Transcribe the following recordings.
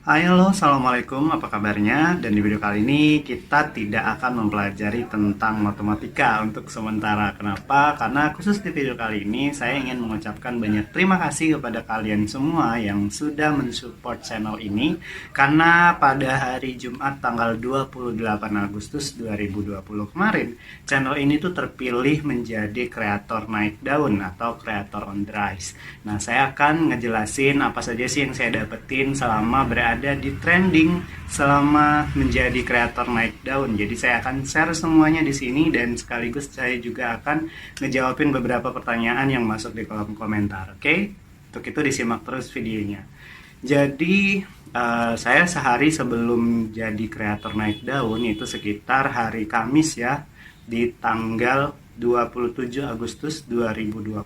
Hai halo, assalamualaikum, apa kabarnya? Dan di video kali ini kita tidak akan mempelajari tentang matematika untuk sementara. Kenapa? Karena khusus di video kali ini saya ingin mengucapkan banyak terima kasih kepada kalian semua yang sudah mensupport channel ini. Karena pada hari Jumat tanggal 28 Agustus 2020 kemarin, channel ini tuh terpilih menjadi kreator naik daun atau kreator on the rise. Nah, saya akan ngejelasin apa saja sih yang saya dapetin selama berada di trending selama menjadi kreator naik daun. Jadi saya akan share semuanya di sini dan sekaligus saya juga akan ngejawabin beberapa pertanyaan yang masuk di kolom komentar. Oke? Untuk itu disimak terus videonya. Jadi saya sehari sebelum jadi kreator naik daun itu sekitar hari Kamis ya, di tanggal 27 Agustus 2020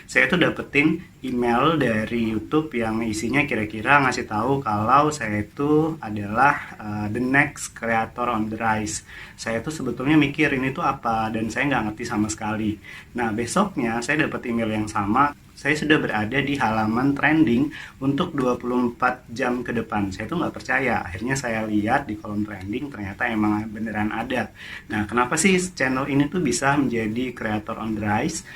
saya tuh dapetin email dari YouTube yang isinya kira-kira ngasih tahu kalau saya itu adalah the next creator on the rise. Saya tuh sebetulnya mikir ini tuh apa dan saya nggak ngerti sama sekali. Nah, besoknya saya dapet email yang sama. Saya sudah berada di halaman trending untuk 24 jam ke depan. Saya tuh nggak percaya. Akhirnya saya lihat di kolom trending, ternyata emang beneran ada. Nah, kenapa sih channel ini tuh bisa menjadi creator on the rise?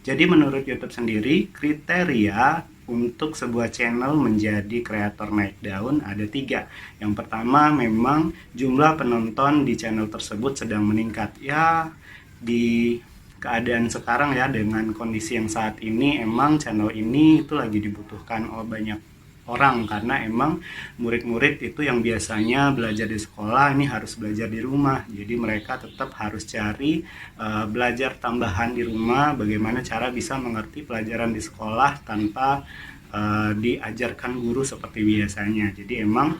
Jadi menurut YouTube sendiri, kriteria untuk sebuah channel menjadi kreator naik daun ada 3. Yang pertama, memang jumlah penonton di channel tersebut sedang meningkat. Ya, di keadaan sekarang ya, dengan kondisi yang saat ini, emang channel ini itu lagi dibutuhkan oleh banyak orang karena emang murid-murid itu yang biasanya belajar di sekolah ini harus belajar di rumah. Jadi mereka tetap harus cari belajar tambahan di rumah, bagaimana cara bisa mengerti pelajaran di sekolah tanpa diajarkan guru seperti biasanya. Jadi emang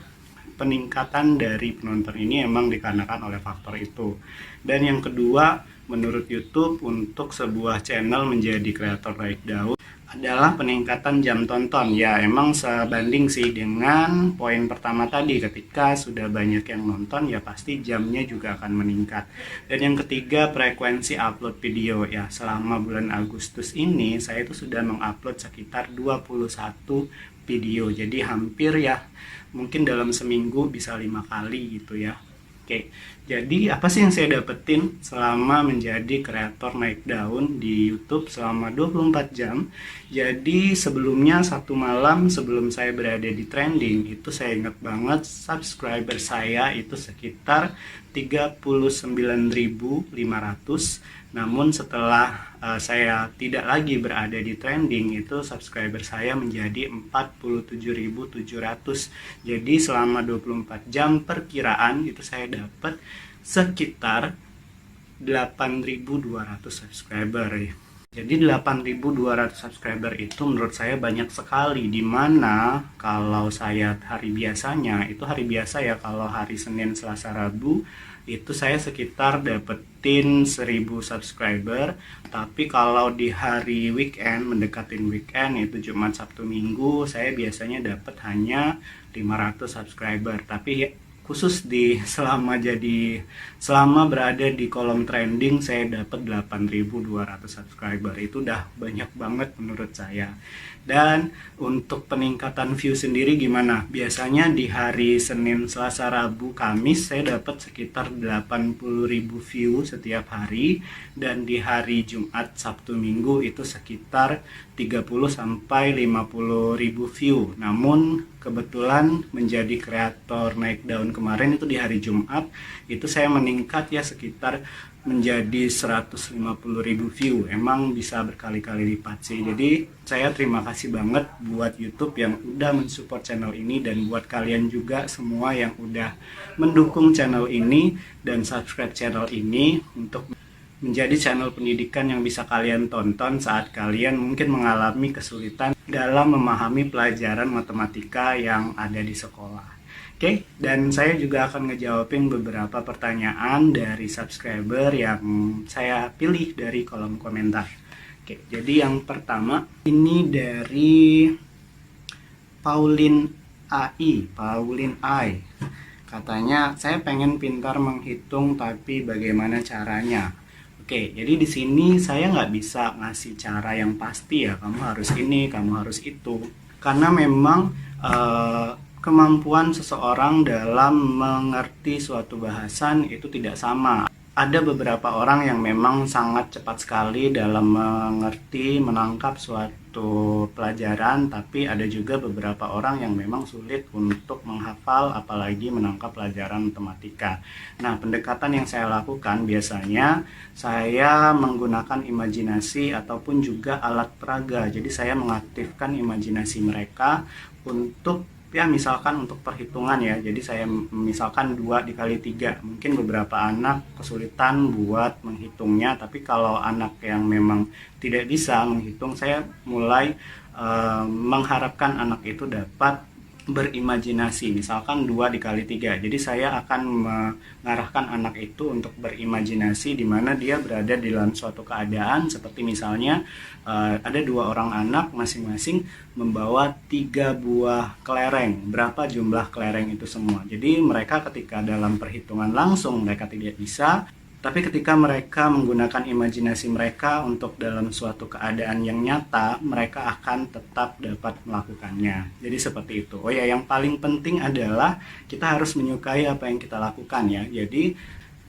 peningkatan dari penonton ini emang dikarenakan oleh faktor itu. Dan yang kedua, menurut YouTube untuk sebuah channel menjadi kreator naik daun adalah peningkatan jam tonton. Ya, emang sebanding sih dengan poin pertama tadi, ketika sudah banyak yang nonton ya pasti jamnya juga akan meningkat. Dan yang ketiga, frekuensi upload video. Ya, selama bulan Agustus ini saya itu sudah mengupload sekitar 21 video. Jadi hampir ya mungkin dalam seminggu bisa 5 kali gitu ya. Oke, jadi apa sih yang saya dapetin selama menjadi kreator naik daun di YouTube selama 24 jam? Jadi sebelumnya satu malam sebelum saya berada di trending itu saya ingat banget subscriber saya itu sekitar 39.500. Namun setelah saya tidak lagi berada di trending itu subscriber saya menjadi 47.700. Jadi selama 24 jam perkiraan itu saya dapat sekitar 8.200 subscriber ya. Jadi 8.200 subscriber itu menurut saya banyak sekali, dimana kalau saya hari biasanya, itu hari biasa ya, kalau hari Senin, Selasa, Rabu itu saya sekitar dapetin 1.000 subscriber. Tapi kalau di hari weekend, mendekatin weekend, itu Jumat, Sabtu, Minggu, saya biasanya dapat hanya 500 subscriber. Tapi khusus di selama berada di kolom trending saya dapat 8.200 subscriber. Itu udah banyak banget menurut saya. Dan untuk peningkatan view sendiri gimana? Biasanya di hari Senin, Selasa, Rabu, Kamis saya dapat sekitar 80.000 view setiap hari, dan di hari Jumat, Sabtu, Minggu itu sekitar 30 sampai 50.000 view. Namun kebetulan menjadi kreator naik daun kemarin itu di hari Jumat itu saya meningkat ya sekitar menjadi 150.000 view. Emang bisa berkali-kali lipat sih. Jadi saya terima kasih banget buat YouTube yang udah mensupport channel ini, dan buat kalian juga semua yang udah mendukung channel ini dan subscribe channel ini untuk menjadi channel pendidikan yang bisa kalian tonton saat kalian mungkin mengalami kesulitan dalam memahami pelajaran matematika yang ada di sekolah. Oke, dan saya juga akan ngejawabin beberapa pertanyaan dari subscriber yang saya pilih dari kolom komentar. Oke, jadi yang pertama ini dari Pauline I. Katanya, saya pengen pintar menghitung tapi bagaimana caranya? Oke, jadi di sini saya nggak bisa ngasih cara yang pasti ya, kamu harus ini, kamu harus itu. Karena memang kemampuan seseorang dalam mengerti suatu bahasan itu tidak sama. Ada beberapa orang yang memang sangat cepat sekali dalam mengerti, menangkap suatu pelajaran, tapi ada juga beberapa orang yang memang sulit untuk menghafal, apalagi menangkap pelajaran matematika. Nah, pendekatan yang saya lakukan biasanya saya menggunakan imajinasi ataupun juga alat peraga. Jadi saya mengaktifkan imajinasi mereka untuk misalkan untuk perhitungan ya. Jadi saya misalkan 2 dikali 3. Mungkin beberapa anak kesulitan buat menghitungnya, tapi kalau anak yang memang tidak bisa menghitung, saya mulai mengharapkan anak itu dapat berimajinasi, misalkan 2 dikali 3. Jadi saya akan mengarahkan anak itu untuk berimajinasi di mana dia berada di dalam suatu keadaan seperti misalnya ada 2 orang anak masing-masing membawa 3 buah kelereng. Berapa jumlah kelereng itu semua? Jadi mereka ketika dalam perhitungan langsung mereka tidak bisa, tapi ketika mereka menggunakan imajinasi mereka untuk dalam suatu keadaan yang nyata, mereka akan tetap dapat melakukannya. Jadi seperti itu. Oh ya, yang paling penting adalah kita harus menyukai apa yang kita lakukan ya. Jadi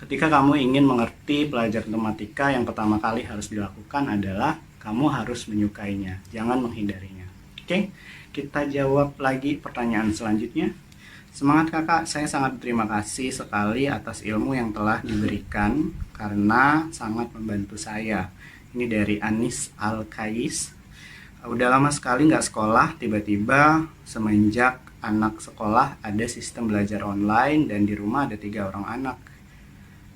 ketika kamu ingin mengerti pelajaran matematika, yang pertama kali harus dilakukan adalah kamu harus menyukainya, jangan menghindarinya. Oke, kita jawab lagi pertanyaan selanjutnya. Semangat kakak, saya sangat berterima kasih sekali atas ilmu yang telah diberikan karena sangat membantu saya. Ini dari Anis Al-Kais. Udah lama sekali nggak sekolah, tiba-tiba semenjak anak sekolah ada sistem belajar online dan di rumah ada 3 orang anak.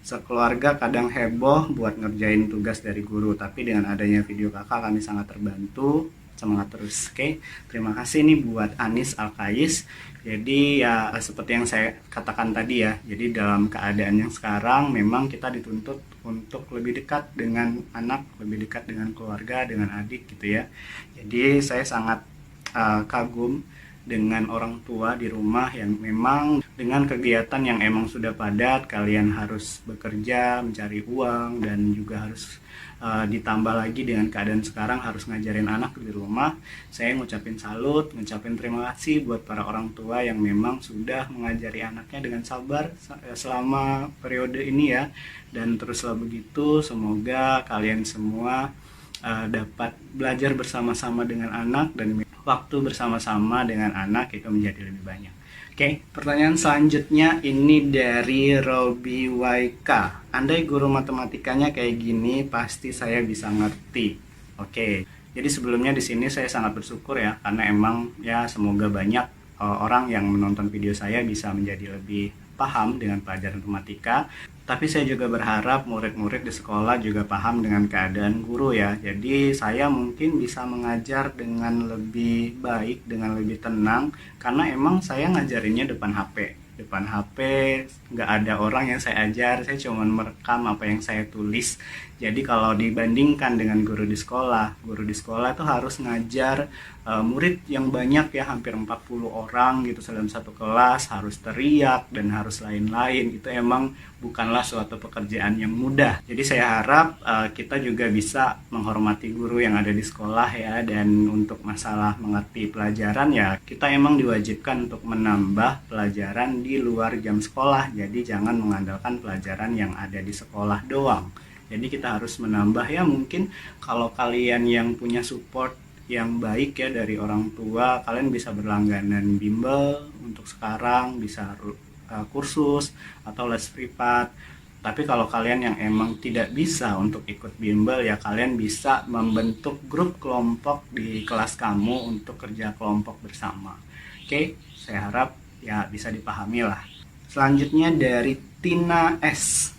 Sekeluarga kadang heboh buat ngerjain tugas dari guru, tapi dengan adanya video kakak kami sangat terbantu. Semangat terus. Oke, terima kasih nih buat Anis Al-Kais. Jadi ya seperti yang saya katakan tadi ya, jadi dalam keadaan yang sekarang memang kita dituntut untuk lebih dekat dengan anak, lebih dekat dengan keluarga, dengan adik gitu ya. Jadi saya sangat kagum dengan orang tua di rumah yang memang dengan kegiatan yang emang sudah padat, kalian harus bekerja, mencari uang, dan juga harus ditambah lagi dengan keadaan sekarang harus ngajarin anak di rumah. Saya ngucapin salut, ngucapin terima kasih buat para orang tua yang memang sudah mengajari anaknya dengan sabar selama periode ini ya. Dan teruslah begitu, semoga kalian semua dapat belajar bersama-sama dengan anak dan waktu bersama-sama dengan anak itu menjadi lebih banyak. Oke, pertanyaan selanjutnya ini dari Robi YK. Andai guru matematikanya kayak gini, pasti saya bisa ngerti. Oke, jadi sebelumnya di sini saya sangat bersyukur ya, karena emang ya semoga banyak orang yang menonton video saya bisa menjadi lebih paham dengan pelajaran matematika. Tapi saya juga berharap murid-murid di sekolah juga paham dengan keadaan guru ya. Jadi saya mungkin bisa mengajar dengan lebih baik, dengan lebih tenang, karena emang saya ngajarinnya depan HP. Depan HP, nggak ada orang yang saya ajar, saya cuma merekam apa yang saya tulis. Jadi kalau dibandingkan dengan guru di sekolah itu harus ngajar murid yang banyak ya, hampir 40 orang gitu dalam satu kelas, harus teriak dan harus lain-lain. Itu emang bukanlah suatu pekerjaan yang mudah. Jadi saya harap kita juga bisa menghormati guru yang ada di sekolah ya, dan untuk masalah mengerti pelajaran ya kita emang diwajibkan untuk menambah pelajaran di luar jam sekolah. Jadi jangan mengandalkan pelajaran yang ada di sekolah doang. Jadi kita harus menambah ya, mungkin kalau kalian yang punya support yang baik ya dari orang tua, kalian bisa berlangganan bimbel untuk sekarang, bisa kursus atau les privat. Tapi kalau kalian yang emang tidak bisa untuk ikut bimbel ya kalian bisa membentuk grup kelompok di kelas kamu untuk kerja kelompok bersama. Oke, saya harap ya bisa dipahami lah. Selanjutnya dari Tina S.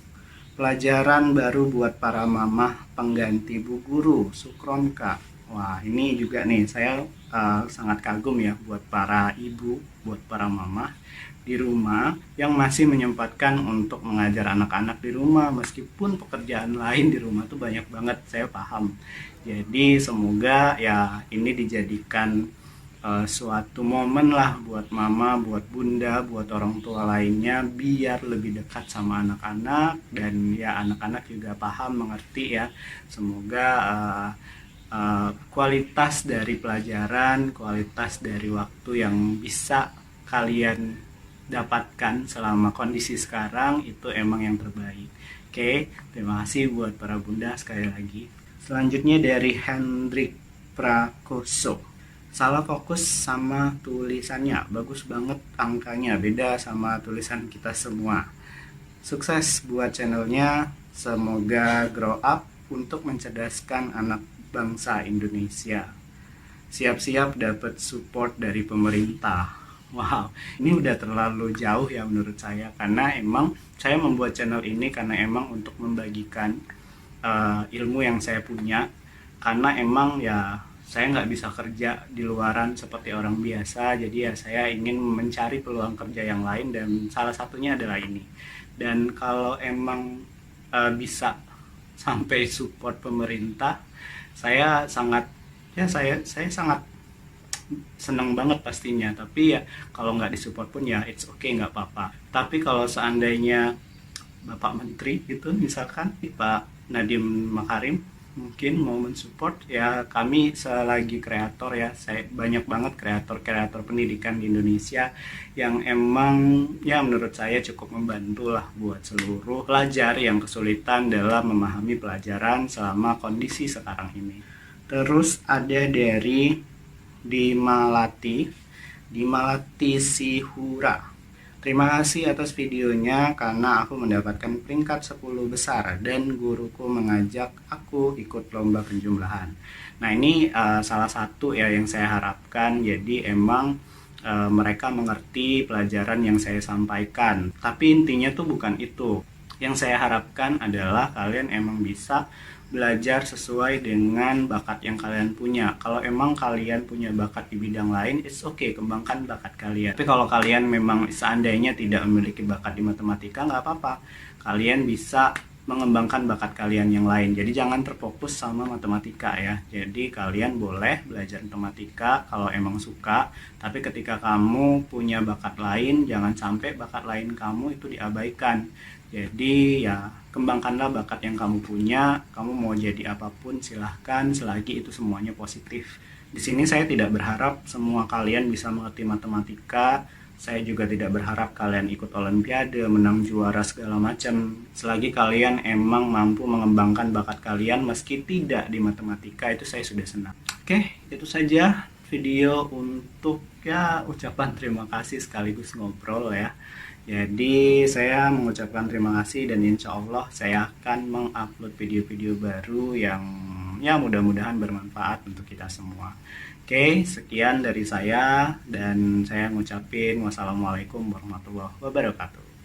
Pelajaran baru buat para mamah pengganti bu guru, Sukron Kak. Wah, ini juga nih saya sangat kagum ya buat para ibu, buat para mamah di rumah yang masih menyempatkan untuk mengajar anak-anak di rumah meskipun pekerjaan lain di rumah tuh banyak banget, saya paham. Jadi semoga ya ini dijadikan suatu momen lah buat mama, buat bunda, buat orang tua lainnya biar lebih dekat sama anak-anak dan ya anak-anak juga paham, mengerti ya. Semoga kualitas dari pelajaran, kualitas dari waktu yang bisa kalian dapatkan selama kondisi sekarang itu emang yang terbaik. Oke, terima kasih buat para bunda sekali lagi. Selanjutnya dari Hendrik Prakoso. Salah fokus sama tulisannya, bagus banget angkanya, beda sama tulisan kita semua. Sukses buat channelnya, semoga grow up untuk mencerdaskan anak bangsa Indonesia. Siap-siap dapat support dari pemerintah. Wow, ini udah terlalu jauh ya menurut saya, karena emang saya membuat channel ini karena emang untuk membagikan ilmu yang saya punya, karena emang ya saya nggak bisa kerja di luaran seperti orang biasa, jadi ya saya ingin mencari peluang kerja yang lain dan salah satunya adalah ini. Dan kalau emang bisa sampai support pemerintah, saya sangat saya sangat senang banget pastinya. Tapi ya kalau nggak disupport pun ya it's okay, nggak apa-apa. Tapi kalau seandainya Bapak Menteri gitu, misalkan Pak Nadiem Makarim mungkin mau mensupport, ya kami selagi kreator ya, saya banyak banget kreator pendidikan di Indonesia yang emang ya menurut saya cukup membantu lah buat seluruh pelajar yang kesulitan dalam memahami pelajaran selama kondisi sekarang ini. Terus ada dari Dimalati Sihura. Terima kasih atas videonya karena aku mendapatkan peringkat 10 besar dan guruku mengajak aku ikut lomba penjumlahan. Nah ini salah satu ya yang saya harapkan, jadi emang mereka mengerti pelajaran yang saya sampaikan. Tapi intinya tuh bukan itu. Yang saya harapkan adalah kalian emang bisa belajar sesuai dengan bakat yang kalian punya. Kalau emang kalian punya bakat di bidang lain, it's okay, kembangkan bakat kalian. Tapi kalau kalian memang seandainya tidak memiliki bakat di matematika, nggak apa-apa. Kalian bisa mengembangkan bakat kalian yang lain. Jadi jangan terfokus sama matematika ya. Jadi kalian boleh belajar matematika kalau emang suka, tapi ketika kamu punya bakat lain, jangan sampai bakat lain kamu itu diabaikan. Jadi ya kembangkanlah bakat yang kamu punya. Kamu mau jadi apapun silahkan, selagi itu semuanya positif. Di sini saya tidak berharap semua kalian bisa mengerti matematika. Saya juga tidak berharap kalian ikut olimpiade, menang juara segala macam. Selagi kalian emang mampu mengembangkan bakat kalian meski tidak di matematika, itu saya sudah senang. Oke, itu saja video untuk ya ucapan terima kasih sekaligus ngobrol ya. Jadi saya mengucapkan terima kasih dan insya Allah saya akan mengupload video-video baru yang ya mudah-mudahan bermanfaat untuk kita semua. Oke, sekian dari saya dan saya ngucapin wassalamualaikum warahmatullahi wabarakatuh.